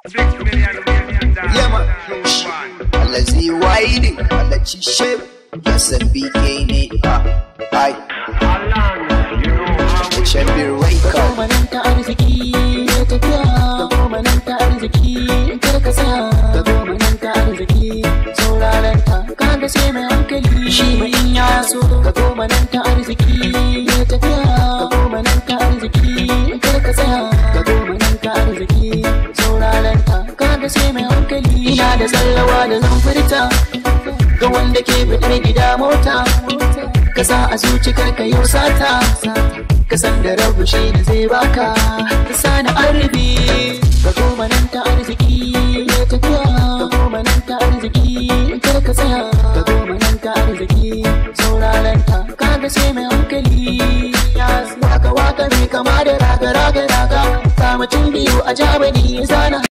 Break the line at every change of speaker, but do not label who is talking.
Yeah, man. Alazi wide, alachi shape. Yes, and BK ne. Hi. Champion wake up.
Mananta arziki ya tafiya. Kago mananta arziki kar ka tsaya. Kago mananta arziki sauraren ka. Kaga sai mai hankali shi ma in ya so. Kago mananta arziki ya tafiya. Kago mananta arziki kar ka tsaya. Kago mananta arziki sauraren ka. Kaga sai mai hankali. Ina da tsallawa da zan furta ga wanda ke fitar gida mota. Ka sa a zuci karka yau sata. Ka san da rabu shi da zai baka. Ka sani arbi ka goma nan ta arziki ya tafiya. Ka goma nan ta arziki kar ka tsaya. Ka goma nan ta arziki sauraren ka. Kaga sai mai hankali ya waka mai kama da raga. Ka mutum biyu a jabani zana